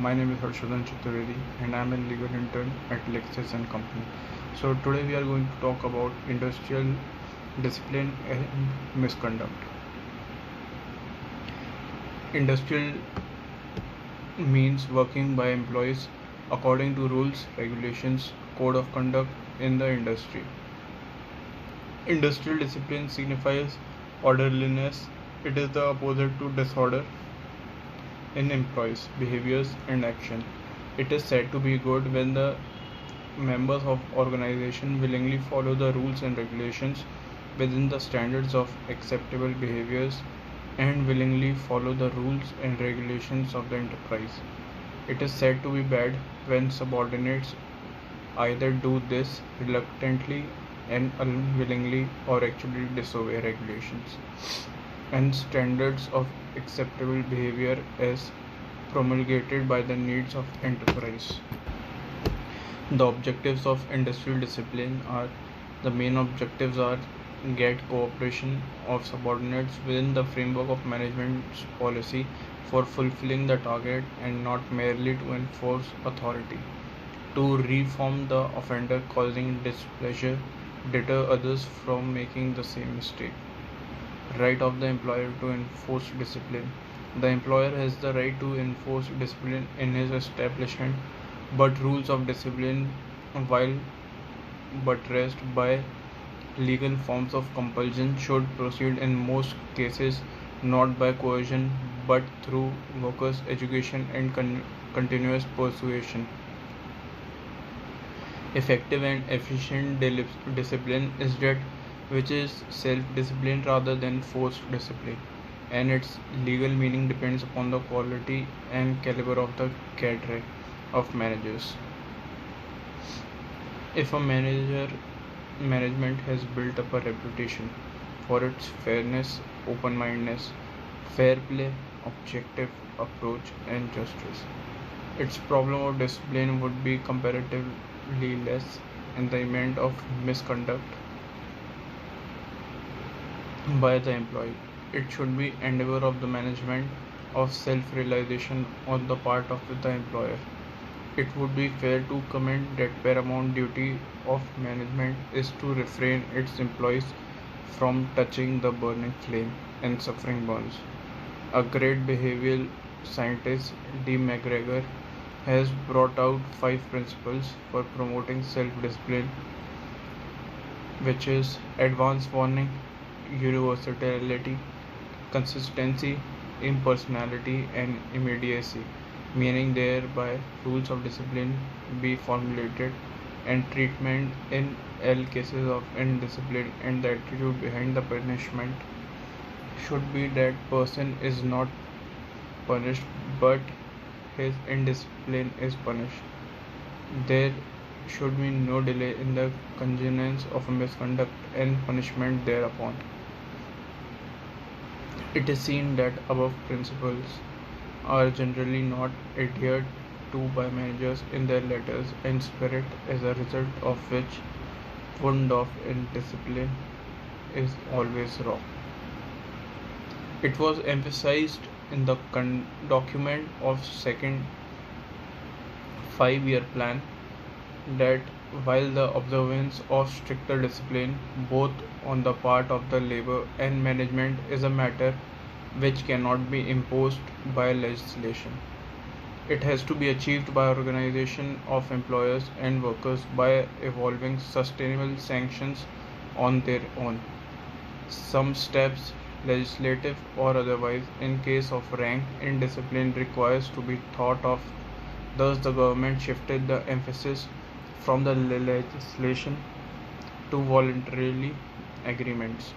My name is Harshadhan Chaturvedi and I am a legal intern at Lexis and Company. So today we are going to talk about industrial discipline and misconduct. Industrial means working by employees according to rules, regulations, code of conduct in the industry. Industrial discipline signifies orderliness. It is the opposite to disorder in employees' behaviors and action. It is said to be good when the members of organization willingly follow the rules and regulations within the standards of acceptable behaviors and willingly follow the rules and regulations of the enterprise. It is said to be bad when subordinates either do this reluctantly and unwillingly or actually disobey regulations and standards of acceptable behavior as promulgated by the needs of enterprise. The objectives of industrial discipline are the main objectives are get cooperation of subordinates within the framework of management's policy for fulfilling the target and not merely to enforce authority, to reform the offender causing displeasure, deter others from making the same mistake. Right of the employer to enforce discipline. The employer has the right to enforce discipline in his establishment, but rules of discipline, while buttressed by legal forms of compulsion, should proceed in most cases not by coercion but through workers' education and continuous persuasion. Effective and efficient discipline is that which is self-discipline rather than forced discipline, and its legal meaning depends upon the quality and caliber of the cadre of managers. If a management has built up a reputation for its fairness, open-mindedness, fair play, objective approach, and justice, its problem of discipline would be comparatively less in the event of misconduct by the employee. It should be endeavor of the management of self-realization on the part of the employer. It would be fair to comment that paramount duty of management is to refrain its employees from touching the burning flame and suffering burns. A great behavioral scientist, D. McGregor, has brought out 5 principles for promoting self-discipline, which is advance warning, universality, consistency, impersonality, and immediacy, meaning thereby rules of discipline be formulated and treatment in all cases of indiscipline, and the attitude behind the punishment should be that person is not punished but his indiscipline is punished. There should be no delay in the continuance of a misconduct and punishment thereupon. It is seen that above principles are generally not adhered to by managers in their letters and spirit, as a result of which wound of indiscipline is always wrong. It was emphasized in the document of second 5-year plan that while the observance of stricter discipline both on the part of the labor and management is a matter which cannot be imposed by legislation, it has to be achieved by organization of employers and workers by evolving sustainable sanctions on their own. Some steps, legislative or otherwise, in case of rank indiscipline requires to be thought of. Thus the government shifted the emphasis from the legislation to voluntarily agreements.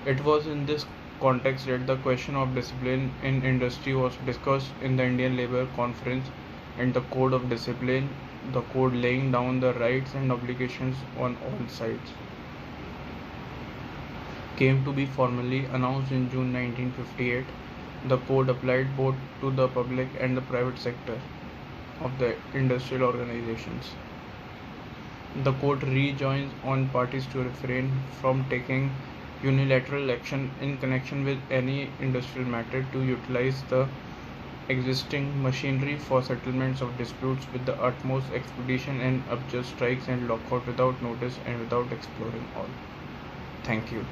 It was in this context that the question of discipline in industry was discussed in the Indian Labour Conference, and the Code of Discipline, the code laying down the rights and obligations on all sides, came to be formally announced in June 1958. The code applied both to the public and the private sector of the industrial organizations. The court rejoins on parties to refrain from taking unilateral action in connection with any industrial matter, to utilize the existing machinery for settlements of disputes with the utmost expedition and abjust strikes and lockout without notice and without exploring all. Thank you.